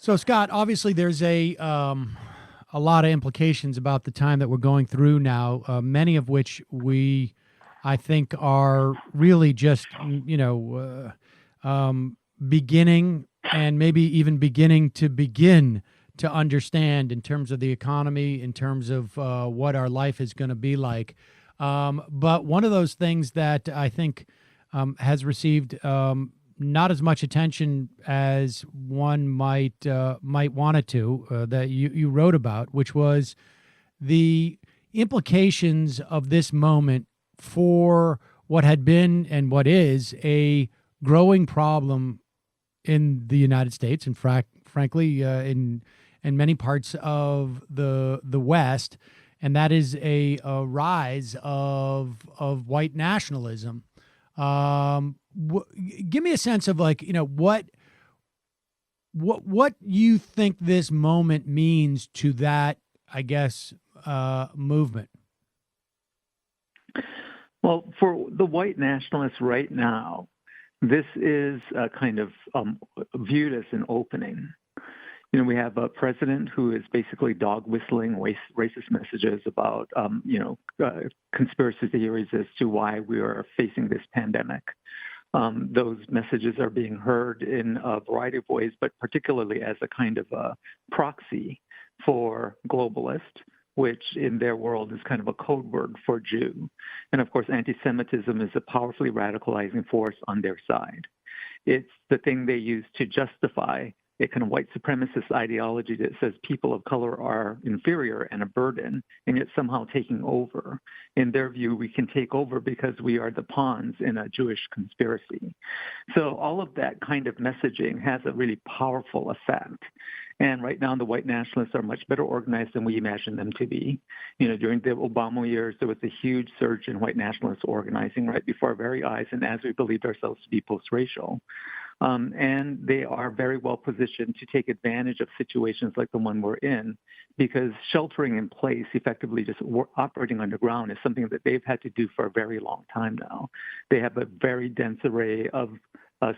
So, Scott, obviously there's a lot of implications about the time that we're going through now, many of which I think, are really just, beginning and maybe even beginning to understand in terms of the economy, in terms of what our life is going to be like. But one of those things that I think has received not as much attention as one might want it to, that you wrote about, which was the implications of this moment for what had been and what is a growing problem in the United States, and frankly, in many parts of the West, and that is a rise of white nationalism. Give me a sense of, like, what you think this moment means to that, I guess, movement. Well, for the white nationalists right now, this is kind of viewed as an opening. We have a president who is basically dog whistling racist messages about, conspiracy theories as to why we are facing this pandemic. Those messages are being heard in a variety of ways, but particularly as a kind of a proxy for globalist, which in their world is kind of a code word for Jew. And of course, anti-Semitism is a powerfully radicalizing force on their side. It's the thing they use to justify a kind of white supremacist ideology that says people of color are inferior and a burden, and yet somehow taking over. In their view, we can take over because we are the pawns in a Jewish conspiracy. So all of that kind of messaging has a really powerful effect. And right now, the white nationalists are much better organized than we imagined them to be. During the Obama years, there was a huge surge in white nationalist organizing right before our very eyes, and as we believed ourselves to be post-racial. And they are very well positioned to take advantage of situations like the one we're in, because sheltering in place, effectively just operating underground, is something that they've had to do for a very long time now. They have a very dense array of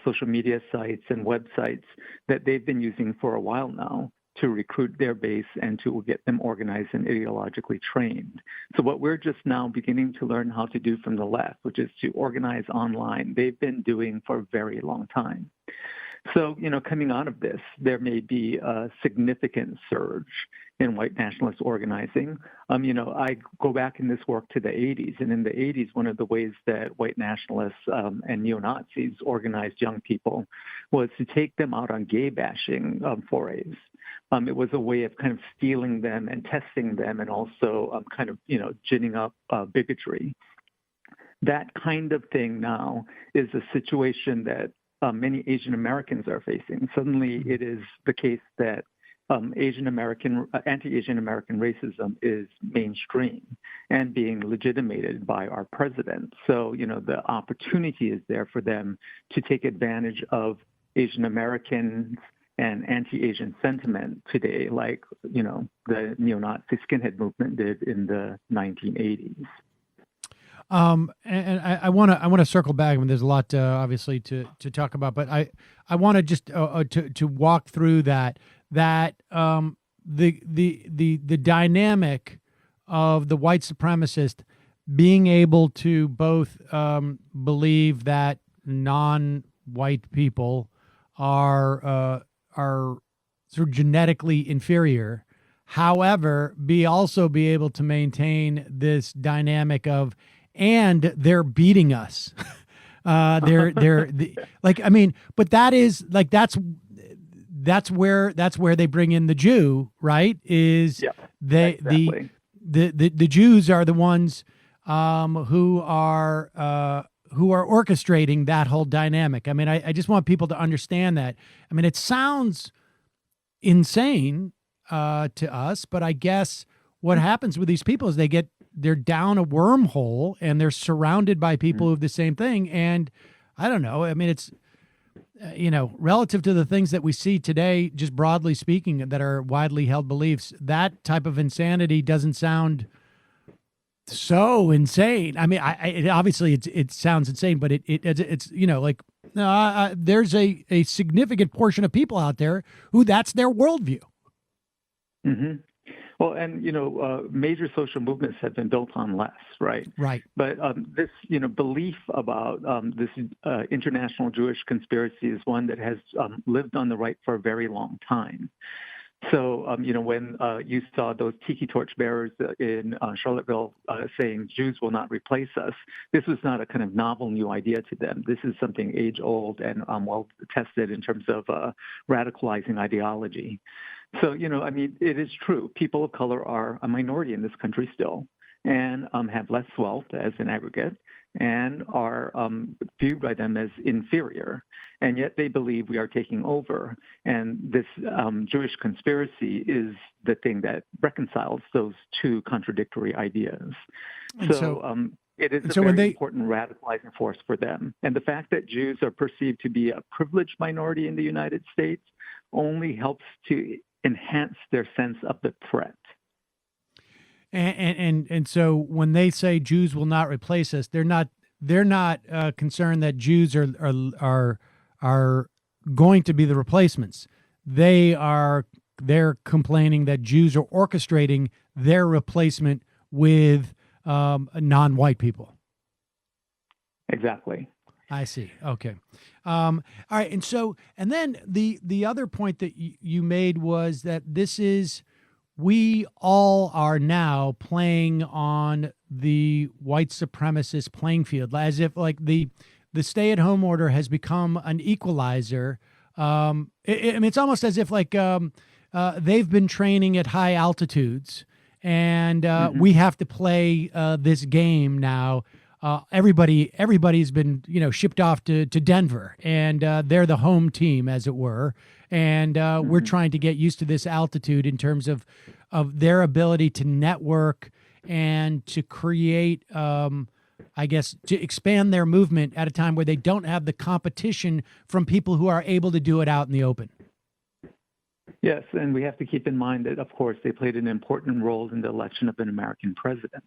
social media sites and websites that they've been using for a while now to recruit their base and to get them organized and ideologically trained. So what we're just now beginning to learn how to do from the left, which is to organize online, they've been doing for a very long time. So, coming out of this, there may be a significant surge in white nationalist organizing. I go back in this work to the 80s, and in the 80s, one of the ways that white nationalists and neo-Nazis organized young people was to take them out on gay bashing forays. It was a way of kind of stealing them and testing them, and also kind of, ginning up bigotry. That kind of thing now is a situation that many Asian Americans are facing. Suddenly, it is the case that anti-Asian American racism is mainstream and being legitimated by our president. So, the opportunity is there for them to take advantage of Asian Americans and anti-Asian sentiment today, like, the neo-Nazi skinhead movement did in the 1980s. And I want to circle back. I mean, there's a lot obviously to talk about, but I want to just to walk through that the dynamic of the white supremacist being able to both believe that non-white people are sort of genetically inferior, however, also be able to maintain this dynamic of, and they're beating us. But that is like, that's where they bring in the Jew, right? Exactly. The Jews are the ones who are orchestrating that whole dynamic. I mean, I just want people to understand that. I mean, it sounds insane to us, but I guess what happens with these people is they're down a wormhole and they're surrounded by people who have the same thing. And I don't know. I mean, it's, relative to the things that we see today, just broadly speaking, that are widely held beliefs, that type of insanity doesn't sound so insane. I mean, it obviously it sounds insane, but it's like No, there's a significant portion of people out there who that's their worldview. Hmm. Well, and major social movements have been built on less, right? Right. But this, belief about this international Jewish conspiracy is one that has lived on the right for a very long time. So, when you saw those tiki torch bearers in Charlottesville saying Jews will not replace us, this was not a kind of novel new idea to them. This is something age old and well tested in terms of radicalizing ideology. So, it is true. People of color are a minority in this country still and have less wealth as an aggregate and are viewed by them as inferior. And yet they believe we are taking over. And this Jewish conspiracy is the thing that reconciles those two contradictory ideas. And So it is and a so when very they important radicalizing force for them. And the fact that Jews are perceived to be a privileged minority in the United States only helps to enhance their sense of the threat. and so when they say Jews will not replace us, they're not concerned that Jews are going to be the replacements. They're complaining that Jews are orchestrating their replacement with non-white people. Exactly. I see. Okay. All right. And then the other point that you made was that we all are now playing on the white supremacist playing field, as if like the stay-at-home order has become an equalizer. I mean, it's almost as if like they've been training at high altitudes, and Hmm. we have to play this game now. Everybody's been shipped off to Denver, and they're the home team, as it were, and we're Hmm. trying to get used to this altitude in terms of their ability to network and to create, I guess, to expand their movement at a time where they don't have the competition from people who are able to do it out in the open. Yes, and we have to keep in mind that, of course, they played an important role in the election of an American president.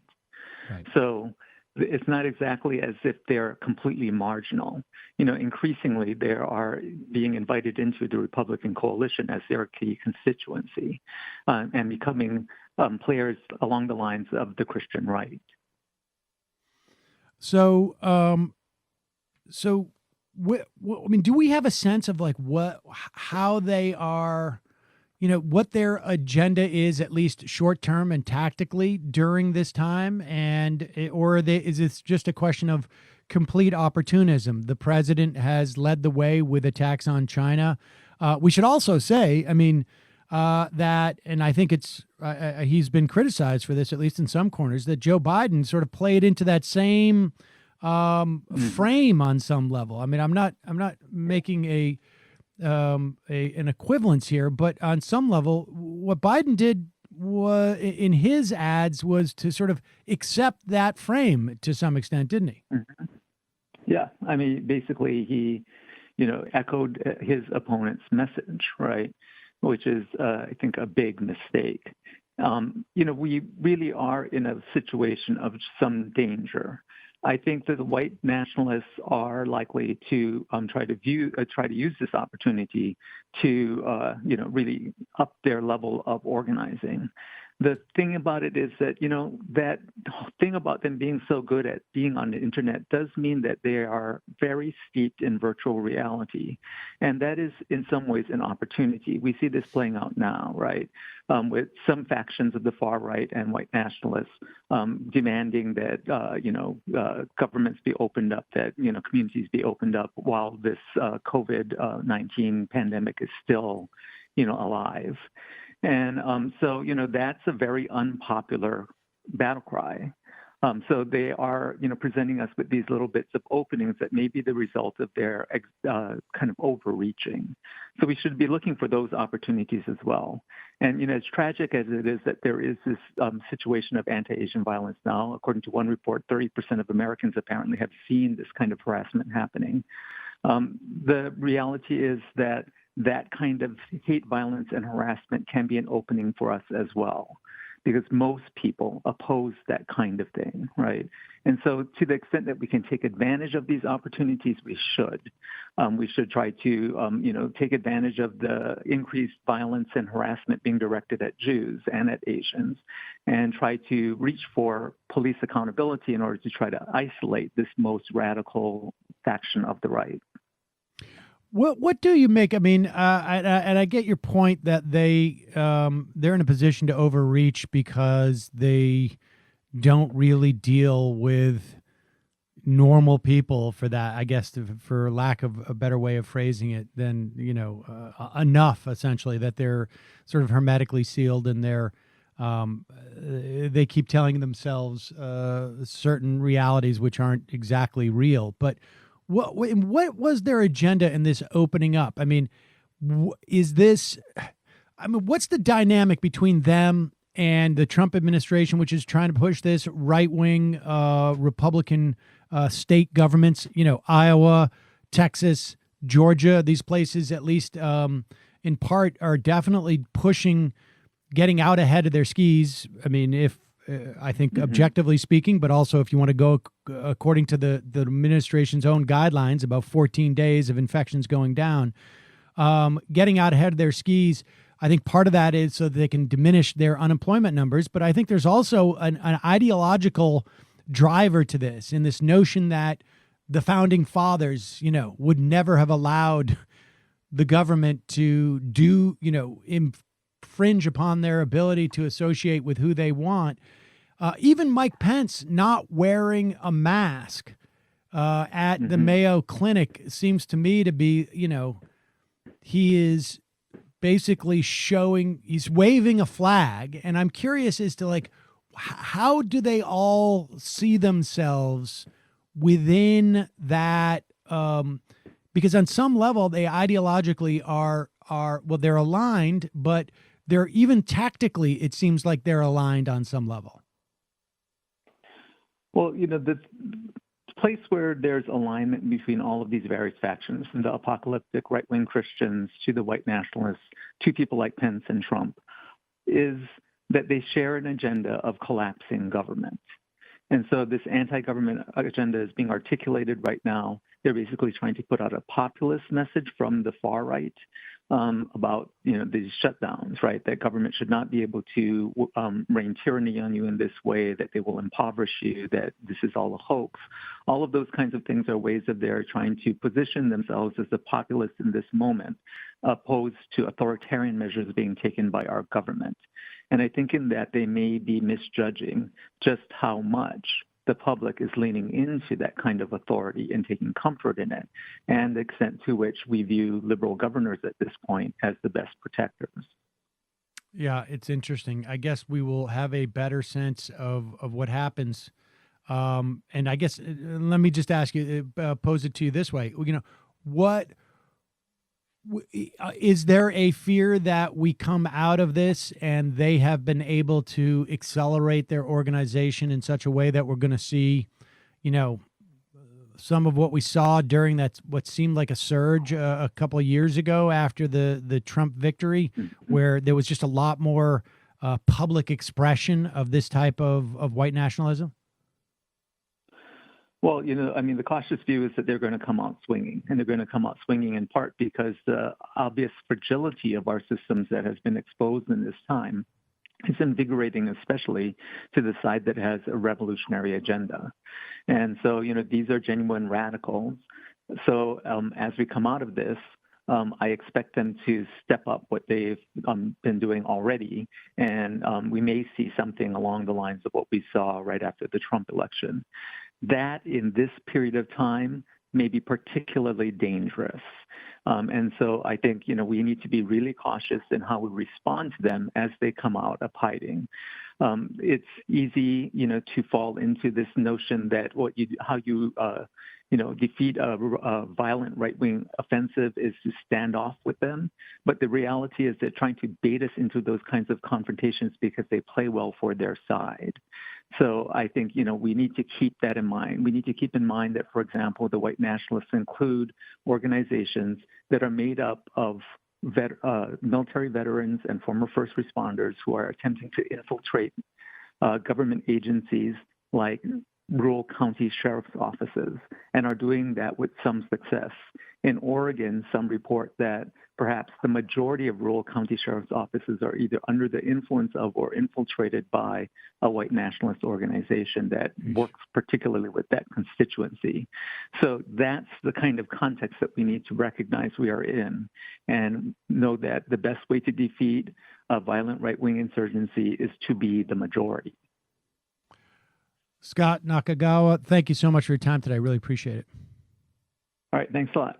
Right. So it's not exactly as if they're completely marginal. Increasingly, they are being invited into the Republican coalition as their key constituency and becoming players along the lines of the Christian right. So, I mean, do we have a sense of like how they are, what their agenda is, at least short term and tactically during this time, or is this just a question of complete opportunism? The president has led the way with attacks on China. We should also say, I mean, that, and I think he's been criticized for this, at least in some corners, that Joe Biden sort of played into that same Mhm. frame on some level. I mean, I'm not making an equivalence here, but on some level, what Biden did was in his ads was to sort of accept that frame to some extent, didn't he? Mhm. Yeah, I mean, basically, he, echoed his opponent's message, right? Which is, I think, a big mistake. We really are in a situation of some danger. I think that the white nationalists are likely to try to use this opportunity to, really up their level of organizing. The thing about it is that, that thing about them being so good at being on the internet does mean that they are very steeped in virtual reality. And that is, in some ways, an opportunity. We see this playing out now, right? With some factions of the far right and white nationalists demanding that, governments be opened up, that, communities be opened up while this COVID-19 pandemic is still, alive. And so, that's a very unpopular battle cry. So they are, presenting us with these little bits of openings that may be the result of their kind of overreaching. So we should be looking for those opportunities as well. And, as tragic as it is that there is this situation of anti-Asian violence now, according to one report, 30% of Americans apparently have seen this kind of harassment happening. The reality is that kind of hate violence and harassment can be an opening for us as well. because most people oppose that kind of thing, right? And so to the extent that we can take advantage of these opportunities, we should. We should try to, take advantage of the increased violence and harassment being directed at Jews and at Asians, and try to reach for police accountability in order to try to isolate this most radical faction of the right. What do you make? I mean, and I get your point that they're in a position to overreach because they don't really deal with normal people for that, I guess, for lack of a better way of phrasing it, than enough essentially that they're sort of hermetically sealed, and they keep telling themselves certain realities which aren't exactly real. But what was their agenda in this opening up? I mean, what's the dynamic between them and the Trump administration, which is trying to push this right-wing Republican state governments, Iowa, Texas, Georgia, these places, at least in part, are definitely pushing, getting out ahead of their skis. I mean, I think objectively speaking, but also if you want to go according to the administration's own guidelines, about 14 days of infections going down, getting out ahead of their skis. I think part of that is so that they can diminish their unemployment numbers. But I think there's also an ideological driver to this, in this notion that the founding fathers, would never have allowed the government to do, infringe upon their ability to associate with who they want. Even Mike Pence not wearing a mask at the Mayo Clinic seems to me to be, he is basically he's waving a flag. And I'm curious as to how do they all see themselves within that? Because on some level they ideologically are they're aligned, but they're even tactically, it seems like they're aligned on some level. Well, the place where there's alignment between all of these various factions, from the apocalyptic right-wing Christians to the white nationalists to people like Pence and Trump, is that they share an agenda of collapsing government. And so this anti-government agenda is being articulated right now. They're basically trying to put out a populist message from the far right about these shutdowns, right? That government should not be able to rain tyranny on you in this way, that they will impoverish you, that this is all a hoax. All of those kinds of things are ways of their trying to position themselves as the populist in this moment, opposed to authoritarian measures being taken by our government. And I think in that they may be misjudging just how much the public is leaning into that kind of authority and taking comfort in it, and the extent to which we view liberal governors at this point as the best protectors. Yeah, it's interesting. I guess we will have a better sense of what happens. And I guess let me just ask you, pose it to you this way. What is there a fear that we come out of this and they have been able to accelerate their organization in such a way that we're going to see, some of what we saw during what seemed like a surge a couple of years ago after the Trump victory, where there was just a lot more public expression of this type of white nationalism? Well, the cautious view is that they're going to come out swinging, and they're going to come out swinging in part because the obvious fragility of our systems that has been exposed in this time is invigorating, especially to the side that has a revolutionary agenda. And so, these are genuine radicals. So as we come out of this, I expect them to step up what they've been doing already, and we may see something along the lines of what we saw right after the Trump election. That in this period of time may be particularly dangerous. And so I think, we need to be really cautious in how we respond to them as they come out of hiding. It's easy, to fall into this notion that how you defeat a violent right-wing offensive is to stand off with them. But the reality is they're trying to bait us into those kinds of confrontations because they play well for their side. So I think, we need to keep that in mind. We need to keep in mind that, for example, the white nationalists include organizations that are made up of military veterans and former first responders who are attempting to infiltrate government agencies like rural county sheriff's offices and are doing that with some success. In Oregon, some report that perhaps the majority of rural county sheriff's offices are either under the influence of or infiltrated by a white nationalist organization that works particularly with that constituency. So that's the kind of context that we need to recognize we are in and know that the best way to defeat a violent right-wing insurgency is to be the majority. Scot Nakagawa, thank you so much for your time today. I really appreciate it. All right, thanks a lot.